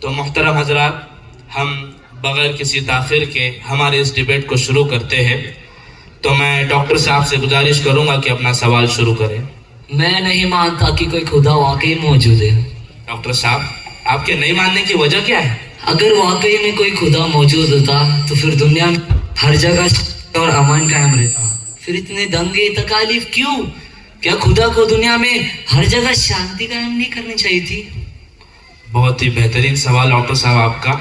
تو محترم حضرات، ہم بغیر کسی تاخیر کے ہمارے اس ڈیبیٹ کو شروع کرتے ہیں. تو میں ڈاکٹر صاحب سے گزارش کروں گا کہ اپنا سوال شروع کریں. میں نہیں مانتا کہ کوئی خدا واقعی موجود ہے. ڈاکٹر صاحب، آپ کے نہیں ماننے کی وجہ کیا ہے؟ اگر واقعی میں کوئی خدا موجود ہوتا تو پھر دنیا میں ہر جگہ اور امن قائم رہتا. پھر اتنے دنگے تکالیف کیوں؟ کیا خدا کو دنیا میں ہر جگہ شانتی قائم نہیں کرنی چاہیے تھی؟ بہت ہی بہترین سوال ڈاکٹر صاحب آپ کا.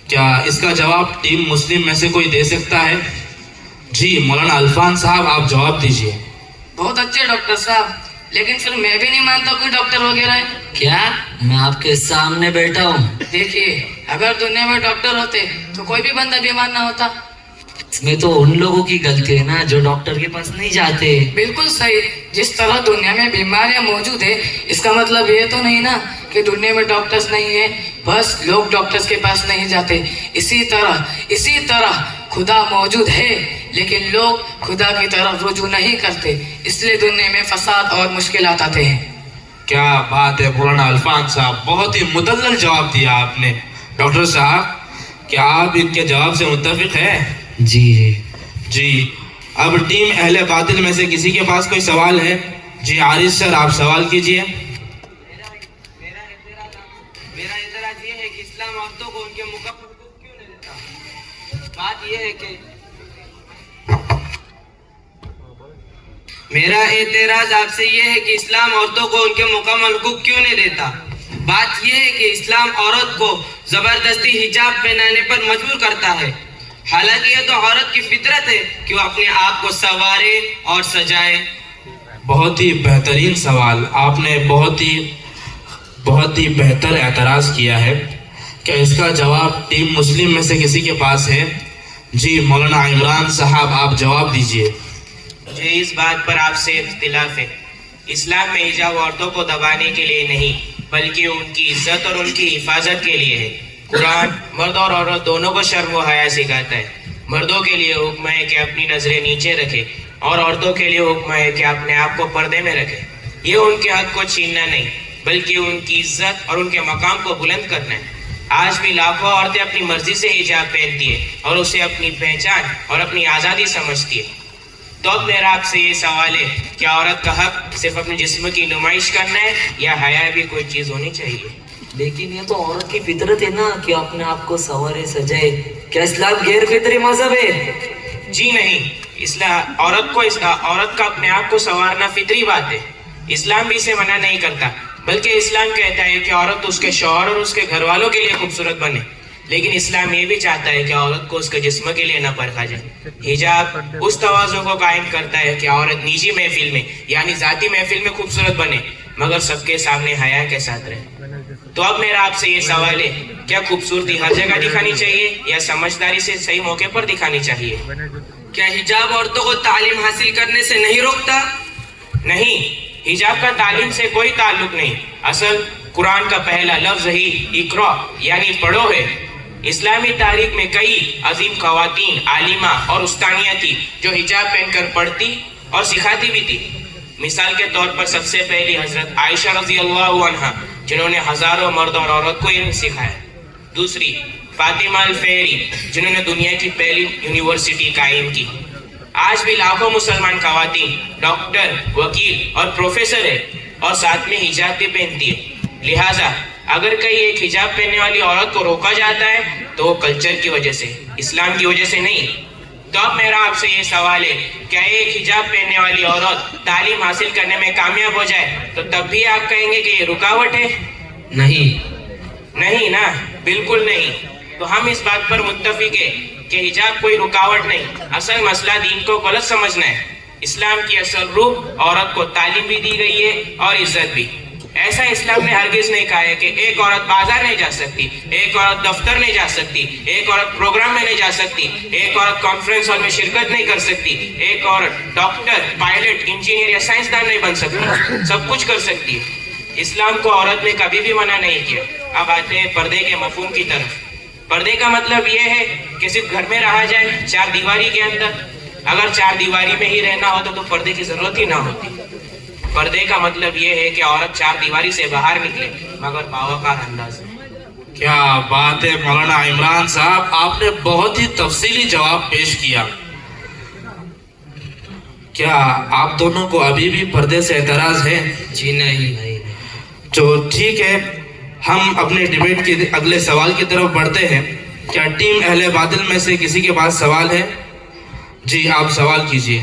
کیا اس کا جواب ٹیم مسلم میں سے کوئی دے سکتا ہے؟ جی مولانا عرفان صاحب، آپ جواب دیجیے. بہت اچھے ڈاکٹر صاحب، لیکن پھر میں بھی نہیں مانتا کوئی ڈاکٹر وغیرہ ہے. کیا میں آپ کے سامنے بیٹھا ہوں؟ دیکھیے، اگر دنیا میں ڈاکٹر ہوتے تو کوئی بھی بندہ بیمار نہ ہوتا. اس میں تو ان لوگوں کی غلطی ہے نا جو ڈاکٹر کے پاس نہیں جاتے. بالکل صحیح. جس طرح دنیا میں بیماریاں موجود ہیں، اس کا مطلب یہ تو نہیں نا کہ دنیا میں ڈاکٹرز نہیں ہیں، بس لوگ ڈاکٹرز کے پاس نہیں جاتے. اسی طرح خدا موجود ہے، لیکن لوگ خدا کی طرف رجوع نہیں کرتے، اس لیے دنیا میں فساد اور مشکلات آتے ہیں. کیا بات ہے مولانا عرفان صاحب، بہت ہی مدلل جواب دیا آپ نے. ڈاکٹر صاحب، کیا آپ ان کے جواب سے متفق ہیں؟ جی. اب ٹیم اہل باطل میں سے کسی کے پاس کوئی سوال ہے؟ جی عارض سر، آپ سوال کیجئے. میرا اعتراض یہ ہے کہ اسلام عورتوں کو ان کے مکمل حقوق کیوں نہیں دیتا. بات یہ ہے کہ میرا اعتراض آپ سے یہ ہے کہ اسلام عورتوں کو ان کے مکمل حقوق کیوں نہیں دیتا. بات یہ ہے کہ اسلام عورت کو زبردستی حجاب پہنانے پر مجبور کرتا ہے، حالانکہ یہ تو عورت کی فطرت ہے کہ وہ اپنے آپ کو سنوارے اور سجائے. بہت ہی بہترین سوال. آپ نے بہت ہی بہتر اعتراض کیا ہے. کیا اس کا جواب ٹیم مسلم میں سے کسی کے پاس ہے؟ جی مولانا عمران صاحب، آپ جواب دیجئے. مجھے اس بات پر آپ سے اختلاف ہے. اسلام میں حجاب عورتوں کو دبانے کے لیے نہیں، بلکہ ان کی عزت اور ان کی حفاظت کے لیے ہے. قرآن مرد اور عورت دونوں کو شرم و حیا سکھاتا ہے. مردوں کے لیے حکم ہے کہ اپنی نظریں نیچے رکھے، اور عورتوں کے لیے حکم ہے کہ اپنے آپ کو پردے میں رکھے. یہ ان کے حق کو چھیننا نہیں، بلکہ ان کی عزت اور ان کے مقام کو بلند کرنا ہے. آج بھی لاکھوں عورتیں اپنی مرضی سے حجاب پہنتی ہے اور اسے اپنی پہچان اور اپنی آزادی سمجھتی ہے. تو اب میرا آپ سے یہ سوال ہے، کیا عورت کا حق صرف اپنے جسم کی نمائش کرنا ہے یا حیا بھی کوئی چیز ہونی چاہیے؟ لیکن یہ تو عورت کی فطرت ہے نا کہ اپنے آپ کو سنوارے سجائے. کیا اسلام غیر فطری مذہب ہے؟ جی نہیں. عورت کا اپنے آپ کو سنوارنا فطری بات ہے. اسلام بھی اسے منع نہیں کرتا، بلکہ اسلام کہتا ہے کہ عورت اس کے شوہر اور اس کے گھر والوں کے لیے خوبصورت بنے. لیکن اسلام یہ بھی چاہتا ہے کہ عورت کو اس کے جسم کے لیے نہ پرکھا جائے. حجاب اس توازن کو قائم کرتا ہے کہ عورت نجی محفل میں یعنی ذاتی محفل میں خوبصورت بنے، مگر سب کے سامنے حیا کے ساتھ رہے. تو اب میرا آپ سے یہ سوال ہے، کیا خوبصورتی ہر جگہ دکھانی چاہیے یا سمجھداری سے صحیح موقع پر دکھانی چاہیے؟ کیا حجاب عورتوں کو تعلیم حاصل کرنے سے نہیں روکتا؟ نہیں، حجاب کا تعلیم سے کوئی تعلق نہیں. اصل قرآن کا پہلا لفظ ہی اقرا یعنی پڑھو ہے. اسلامی تاریخ میں کئی عظیم خواتین عالمہ اور استانیہ تھی جو حجاب پہن کر پڑھتی اور سکھاتی بھی تھی. مثال کے طور پر سب سے پہلی حضرت عائشہ رضی اللہ عنہا، جنہوں نے ہزاروں مرد اور عورت کو علم سکھایا. دوسری فاطمہ الفہری، جنہوں نے دنیا کی پہلی یونیورسٹی قائم کی. آج بھی لاکھوں مسلمان خواتین ڈاکٹر، وکیل اور پروفیسر ہیں اور ساتھ میں حجاب بھی پہنتی ہے. لہٰذا اگر کہیں ایک حجاب پہننے والی عورت کو روکا جاتا ہے تو وہ کلچر کی وجہ سے، اسلام کی وجہ سے نہیں. تو اب میرا آپ سے یہ سوال ہے، کیا ایک حجاب پہننے والی عورت تعلیم حاصل کرنے میں کامیاب ہو جائے تو تب بھی آپ کہیں گے کہ یہ رکاوٹ ہے؟ نہیں نا، بالکل نہیں. تو ہم اس بات پر متفق ہیں کہ حجاب کوئی رکاوٹ نہیں. اصل مسئلہ دین کو غلط سمجھنا ہے. اسلام کی اصل روح عورت کو تعلیم بھی دی گئی ہے اور عزت بھی. ایسا اسلام نے ہرگز نہیں کہا ہے کہ ایک عورت بازار نہیں جا سکتی، ایک عورت دفتر نہیں جا سکتی، ایک عورت پروگرام میں نہیں جا سکتی، ایک عورت کانفرنس ہال میں شرکت نہیں کر سکتی، ایک عورت ڈاکٹر، پائلٹ، انجینئر یا سائنسدان نہیں بن سکتی. سب کچھ کر سکتی ہے. اسلام کو عورت نے کبھی بھی منع نہیں کیا. اب آتے ہیں پردے کے مفہوم کی طرف. پردے کا مطلب یہ ہے کہ صرف گھر میں رہا جائے چار دیواری کے اندر. اگر چار دیواری میں ہی رہنا ہوتا تو پردے کی ضرورت ہی نہ ہوتی. پردے کا مطلب یہ ہے کہ عورت چار دیواری سے باہر نکلے مگر باوقار انداز میں. کیا بات ہے مولانا عمران صاحب, آپ نے بہت ہی تفصیلی جواب پیش کیا. کیا آپ دونوں کو ابھی بھی پردے سے اعتراض ہے؟ جی نہیں. تو ٹھیک ہے, ہم اپنے ڈیبیٹ کے اگلے سوال کی طرف بڑھتے ہیں. کیا ٹیم اہل باطل میں سے کسی کے پاس سوال ہے؟ جی آپ سوال کیجئے.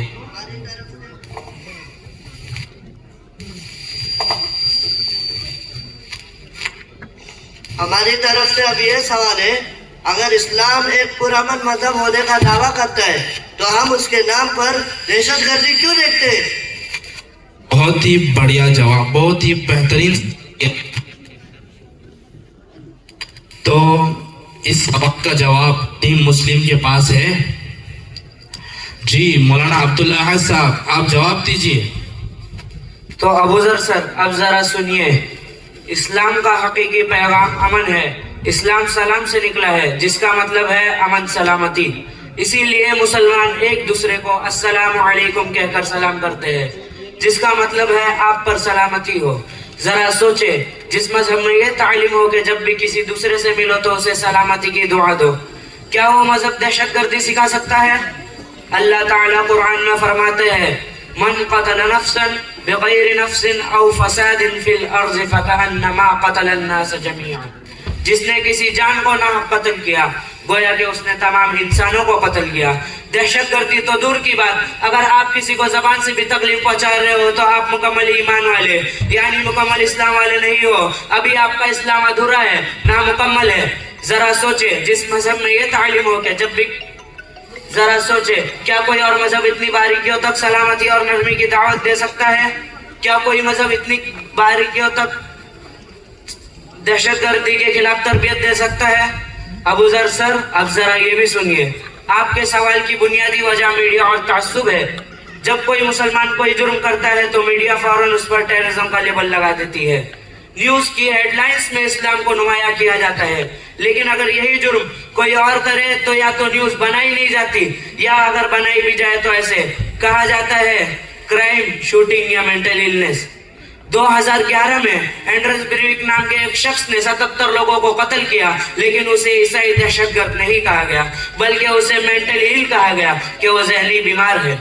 ہماری طرف سے اب یہ سوال ہے, اگر اسلام ایک پرامن مذہب ہونے کا دعویٰ کرتا ہے تو ہم اس کے نام پر دہشت گردی کیوں دیکھتے ہیں؟ بہت ہی بڑھیا جواب, بہت ہی بہترین. تو اس سبق کا جواب ٹیم مسلم کے پاس ہے. جی مولانا عبداللہ احد صاحب, آپ جواب دیجئے. تو ابو ذر سر, اب ذرا سنیے. اسلام کا حقیقی پیغام امن ہے. اسلام سلام سے نکلا ہے, جس کا مطلب ہے امن سلامتی. اسی لیے مسلمان ایک دوسرے کو السلام علیکم کہہ کر سلام کرتے ہیں, جس کا مطلب ہے آپ پر سلامتی ہو. ذرا سوچے, جس مذہب میں یہ تعلیم ہو کہ جب بھی کسی دوسرے سے ملو تو اسے سلامتی کی دعا دو, کیا وہ مذہب دہشت گردی سکھا سکتا ہے؟ اللہ تعالیٰ قرآن میں فرماتے ہیں, من قتل نفسا بغیر نفس او فساد فی الارض فکأنما قتل الناس جميعا. جس نے کسی جان کو ناحق قتل کیا گویا کہ اس نے تمام انسانوں کو قتل کیا. دہشت گردی تو دور کی بات, اگر آپ کسی کو زبان سے بھی تکلیف پہنچا رہے ہو تو آپ مکمل ایمان والے یعنی مکمل اسلام والے نہیں ہو. ابھی آپ کا اسلام ادھورا ہے, نامکمل ہے. ذرا سوچے, جس مذہب میں یہ تعلیم ہو کہ جب بھی ذرا سوچے, کیا کوئی اور مذہب اتنی باریکیوں تک سلامتی اور نرمی کی دعوت دے سکتا ہے؟ کیا کوئی مذہب اتنی باریکیوں تک دہشت گردی کے خلاف تربیت دے سکتا ہے؟ ابو ذر سر, اب ذرا یہ بھی سنیے. آپ کے سوال کی بنیادی وجہ میڈیا اور تعصب ہے. جب کوئی مسلمان کوئی جرم کرتا ہے تو میڈیا فوراً اس پر ٹیررزم کا لیبل لگا دیتی ہے. نیوز کی ہیڈ لائنز میں اسلام کو نمایاں کیا جاتا ہے, لیکن اگر یہی جرم کوئی اور کرے تو یا تو نیوز بنائی نہیں جاتی, یا اگر بنائی بھی جائے تو ایسے کہا جاتا ہے کرائم, شوٹنگ یا مینٹل ایلنس. 2011 میں اینڈرس بریوک نام کے ایک شخص نے 77 لوگوں کو قتل کیا, لیکن اسے عیسائی دہشت گرد نہیں کہا گیا بلکہ اسے مینٹل ایل کہا گیا کہ وہ ذہنی بیمار ہے.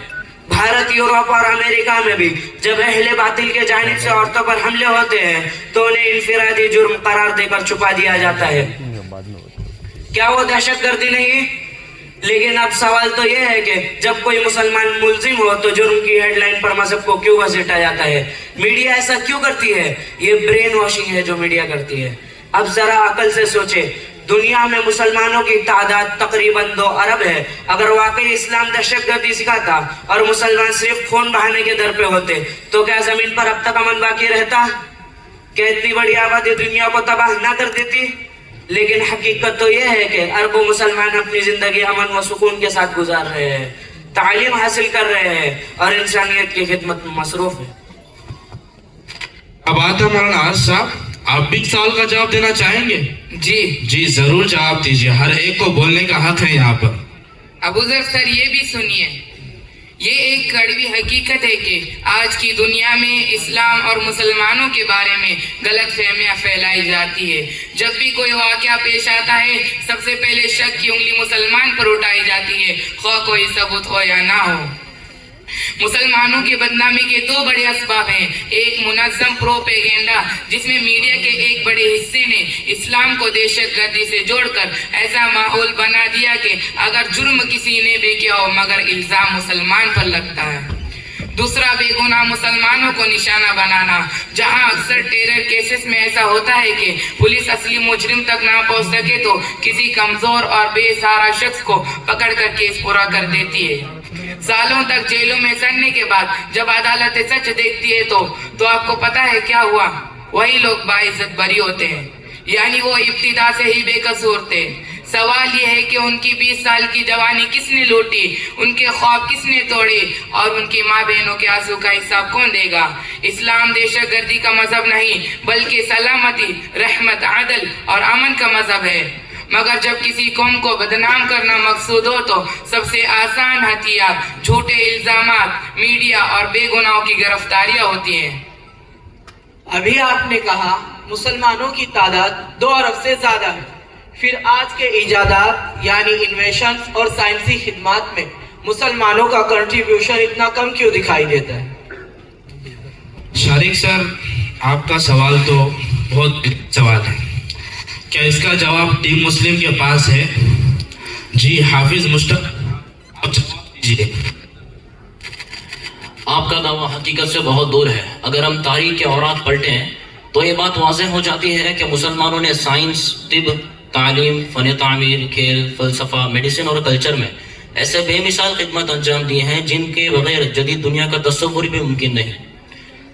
بھارت, یورپ اور امریکہ میں بھی جب اہل باطل کے جانب سے عورتوں پر حملے ہوتے ہیں تو انہیں انفرادی جرم قرار دے کر چھپا دیا جاتا ہے. کیا وہ دہشت گردی نہیں؟ لیکن اب سوال تو یہ ہے کہ جب کوئی مسلمان ملزم ہو تو جرم کی ہیڈ لائن پر مذہب کو کیوں گھسیٹا جاتا ہے؟ میڈیا ایسا کیوں کرتی ہے؟ یہ برین واشنگ ہے جو میڈیا کرتی ہے. اب ذرا عقل سے سوچے, دنیا میں مسلمانوں کی تعداد تقریباً 2 ارب ہے. اگر واقعی اسلام دہشت گردی سکھاتا اور مسلمان صرف خون بہانے کے در پہ ہوتے تو کیا زمین پر اب تک امن باقی رہتا؟ کیا اتنی بڑی آبادی دنیا کو تباہ نہ کر دیتی؟ لیکن حقیقت تو یہ ہے کہ اربوں مسلمان اپنی زندگی امن و سکون کے ساتھ گزار رہے ہیں, تعلیم حاصل کر رہے ہیں اور انسانیت کی خدمت میں مصروف ہیں. اب آتا مولانا احد صاحب, آپ بھی سوال کا جواب دینا چاہیں گے؟ جی ضرور جواب دیجیے, ہر ایک کو بولنے کا حق ہے یہاں پر. ابو ذر سر, یہ بھی سنیے. یہ ایک کڑوی حقیقت ہے کہ آج کی دنیا میں اسلام اور مسلمانوں کے بارے میں غلط فہمیاں پھیلائی جاتی ہے. جب بھی کوئی واقعہ پیش آتا ہے سب سے پہلے شک کی انگلی مسلمان پر اٹھائی جاتی ہے, خواہ کوئی ثبوت ہو یا نہ ہو. مسلمانوں کی بدنامی کے 2 بڑے اسباب ہیں. ایک منظم پروپیگنڈا, جس میں میڈیا کے ایک بڑے حصے نے اسلام کو دہشت گردی سے جوڑ کر ایسا ماحول بنا دیا کہ اگر جرم کسی نے بھی کیا ہو مگر الزام مسلمان پر لگتا ہے. دوسرا, بے گناہ مسلمانوں کو نشانہ بنانا, جہاں اکثر ٹیرر کیسز میں ایسا ہوتا ہے کہ پولیس اصلی مجرم تک نہ پہنچ سکے تو کسی کمزور اور بے سہارا شخص کو پکڑ کر کیس پورا کر دیتی ہے. سالوں تک جیلوں میں سڑنے کے بعد جب عدالت سچ دیکھتی ہے تو آپ کو پتا ہے کیا ہوا؟ وہی لوگ باعزت بری ہوتے ہیں, یعنی وہ ابتدا سے ہی بے قصور تھے. سوال یہ ہے کہ ان کی 20 سال کی جوانی کس نے لوٹی, ان کے خواب کس نے توڑے اور ان کی ماں بہنوں کے آنسو کا حساب کون دے گا؟ اسلام دہشت گردی کا مذہب نہیں بلکہ سلامتی, رحمت, عدل اور امن کا مذہب ہے. مگر جب کسی قوم کو بدنام کرنا مقصود ہو تو سب سے آسان ہتھیار جھوٹے الزامات, میڈیا اور بے گناہوں کی گرفتاریاں ہوتی ہیں. ابھی آپ نے کہا مسلمانوں کی تعداد 2 ارب سے زیادہ ہے، پھر آج کے ایجادات یعنی انویشنز اور سائنسی خدمات میں مسلمانوں کا کنٹریبیوشن اتنا کم کیوں دکھائی دیتا ہے؟ شارق سر، آپ کا سوال تو بہت سوال ہے، کیا اس کا جواب ٹیم مسلم کے پاس ہے؟ جی حافظ مشتاق، آپ جواب دیجیے۔ آپ کا دعویٰ حقیقت سے بہت دور ہے۔ اگر ہم تاریخ کے اوراق پلٹیں تو یہ بات واضح ہو جاتی ہے کہ مسلمانوں نے سائنس، طب، تعلیم، فن تعمیر، کھیل، فلسفہ، میڈیسن اور کلچر میں ایسے بے مثال خدمات انجام دی ہیں جن کے بغیر جدید دنیا کا تصور بھی ممکن نہیں۔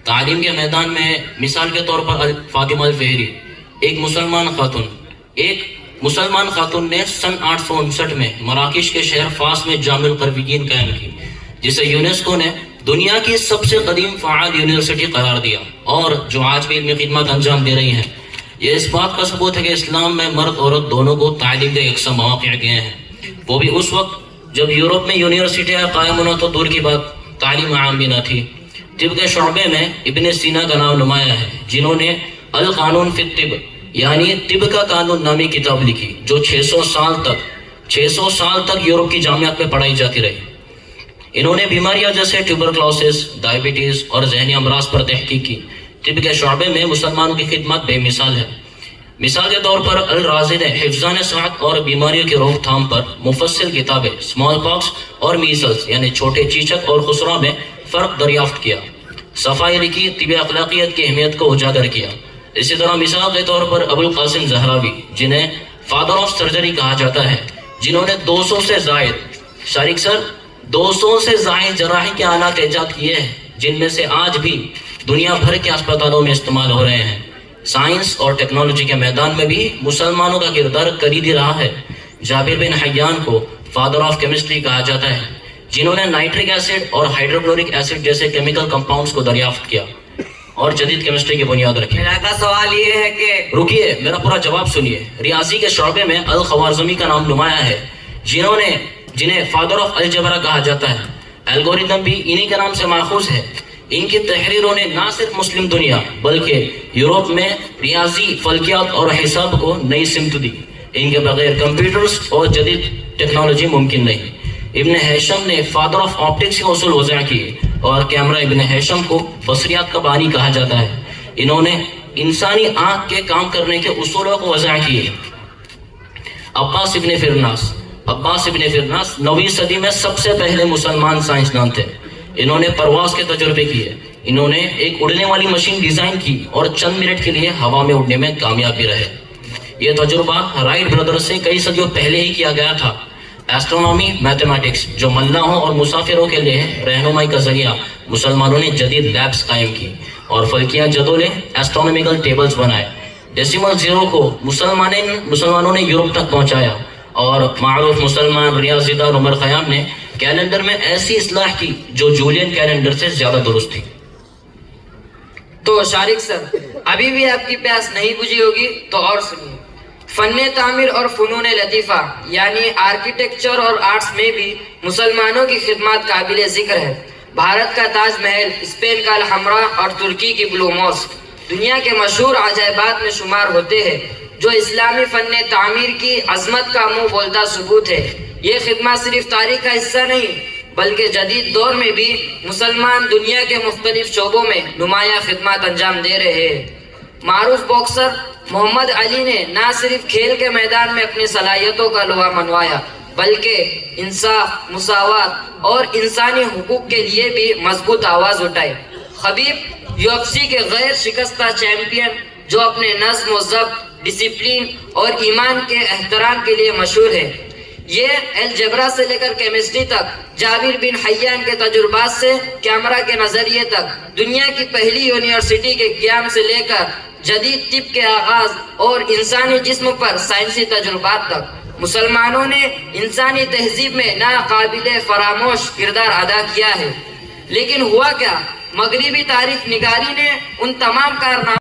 تعلیم کے میدان میں مثال کے طور پر فاطمہ الفہری، ایک مسلمان خاتون نے سن 859 میں مراکش کے شہر فاس میں جامع القرویین قائم کی، جسے یونیسکو نے دنیا کی سب سے قدیم فعال یونیورسٹی قرار دیا، اور جو آج بھی علمی خدمات انجام دے رہی ہیں۔ یہ اس بات کا ثبوت ہے کہ اسلام میں مرد عورت دونوں کو تعلیم کے یکساں مواقع دیے ہیں، وہ بھی اس وقت جب یورپ میں یونیورسٹیاں قائم ہونا تو دور کی بات، تعلیم عام بھی نہ تھی۔ طب کے شعبے میں ابن سینا کا نام نمایاں ہے، جنہوں نے القانون فی الطب یعنی طب کا قانون نامی کتاب لکھی، جو 600 سال تک یورپ کی جامعات میں پڑھائی جاتی رہی۔ انہوں نے بیماریاں جیسے ٹیوبرکلوسس، ڈائبٹیز اور ذہنی امراض پر تحقیق کی۔ طب کے شعبے میں مسلمانوں کی خدمات بے مثال ہے۔ مثال کے طور پر الرازی نے حفظان صحت اور بیماریوں کی روک تھام پر مفصل کتابیں اسمال پاکس اور میسلز یعنی چھوٹے چیچک اور خسرہ میں فرق دریافت کیا، صفائی لکھی، طب اخلاقیات کی اہمیت کو اجاگر کیا۔ اسی طرح مثال کے طور پر ابو القاسم زہراوی، جنہیں فادر آف سرجری کہا جاتا ہے، جنہوں نے 200 سے زائد جراحی کے آلات ایجاد کیے ہیں، جن میں سے آج بھی دنیا بھر کے اسپتالوں میں استعمال ہو رہے ہیں۔ سائنس اور ٹیکنالوجی کے میدان میں بھی مسلمانوں کا کردار کلیدی رہا ہے۔ جابر بن حیان کو فادر آف کیمسٹری کہا جاتا ہے، جنہوں نے نائٹرک ایسڈ اور ہائیڈروکلورک ایسڈ جیسے کیمیکل کمپاؤنڈز کو دریافت کیا اور جدید کیمسٹری کی بنیاد رکھی۔ میرا کا سوال یہ ہے کہ رکیے، میرا پورا جواب سنیے۔ ریاضی کے شعبے میں الخوارزمی کا نام نمایاں ہے، جنہیں فادر آف الجبرا کہا جاتا ہے۔ الگوریتم بھی انہی کے نام سے ماخوذ ہے۔ ان کی تحریروں نے نہ صرف مسلم دنیا بلکہ یورپ میں ریاضی، فلکیات اور حساب کو نئی سمت دی۔ ان کے بغیر کمپیوٹرز اور جدید ٹیکنالوجی ممکن نہیں۔ ابن ہیشم نے فادر آف آپٹکس کے اصول وضع کیے، اور کیمرہ ابن ہیشم کو بصریات کا بانی کہا جاتا ہے۔ انہوں نے انسانی آنکھ کے کام کرنے کے اصولوں کو وضع کیے۔ عباس ابن فرناس 9ویں صدی میں سب سے پہلے مسلمان سائنسدان تھے۔ انہوں نے پرواز کے تجربے کیے۔ انہوں نے ایک اڑنے والی مشین ڈیزائن کی اور چند منٹ کے لیے ہوا میں اڑنے میں کامیاب بھی رہے۔ یہ تجربہ رائٹ برادرز سے کئی صدیوں پہلے ہی کیا گیا تھا۔ ایسٹرونومی، میتھمیٹکس جو ملاحوں اور مسافروں کے لیے رہنمائی کا ذریعہ، مسلمانوں نے جدید لیبس قائم کی، اور فلکیہ جدوں نے ایسٹرونومیکل ٹیبلز بنائے۔ ڈیسیمل زیرو کو مسلمانوں نے یورپ تک پہنچایا، اور معروف مسلمان ریاضی دان عمر خیام نے کیلنڈر میں ایسی اصلاح کی جو جولین کیلنڈر سے زیادہ درست تھی۔ تو شارق سر، ابھی بھی آپ کی پیاس نہیں بجھی ہوگی تو اور سنیے۔ فن تعمیر اور فنون لطیفہ یعنی آرکیٹیکچر اور آرٹس میں بھی مسلمانوں کی خدمات قابل ذکر ہے۔ بھارت کا تاج محل، اسپین کا الحمرا اور ترکی کی بلو ماسک دنیا کے مشہور عجائبات میں شمار ہوتے ہیں، جو اسلامی فن تعمیر کی عظمت کا منہ بولتا ثبوت ہے۔ یہ خدمات صرف تاریخ کا حصہ نہیں بلکہ جدید دور میں بھی مسلمان دنیا کے مختلف شعبوں میں نمایاں خدمات انجام دے رہے ہیں۔ معروف باکسر محمد علی نے نہ صرف کھیل کے میدان میں اپنی صلاحیتوں کا لوہا منوایا بلکہ انصاف، مساوات اور انسانی حقوق کے لیے بھی مضبوط آواز اٹھائی۔ خبیب UFC کے غیر شکستہ چیمپئن جو اپنے نظم و ضبط، ڈسپلین اور ایمان کے احترام کے لیے مشہور ہے۔ یہ الجبرا سے لے کر کیمسٹری تک، جابر بن حیان کے تجربات سے کیمرہ کے نظریے تک، دنیا کی پہلی یونیورسٹی کے قیام سے لے کر جدید طب کے آغاز اور انسانی جسم پر سائنسی تجربات تک، مسلمانوں نے انسانی تہذیب میں ناقابل فراموش کردار ادا کیا ہے۔ لیکن ہوا کیا؟ مغربی تاریخ نگاری نے ان تمام کارناموں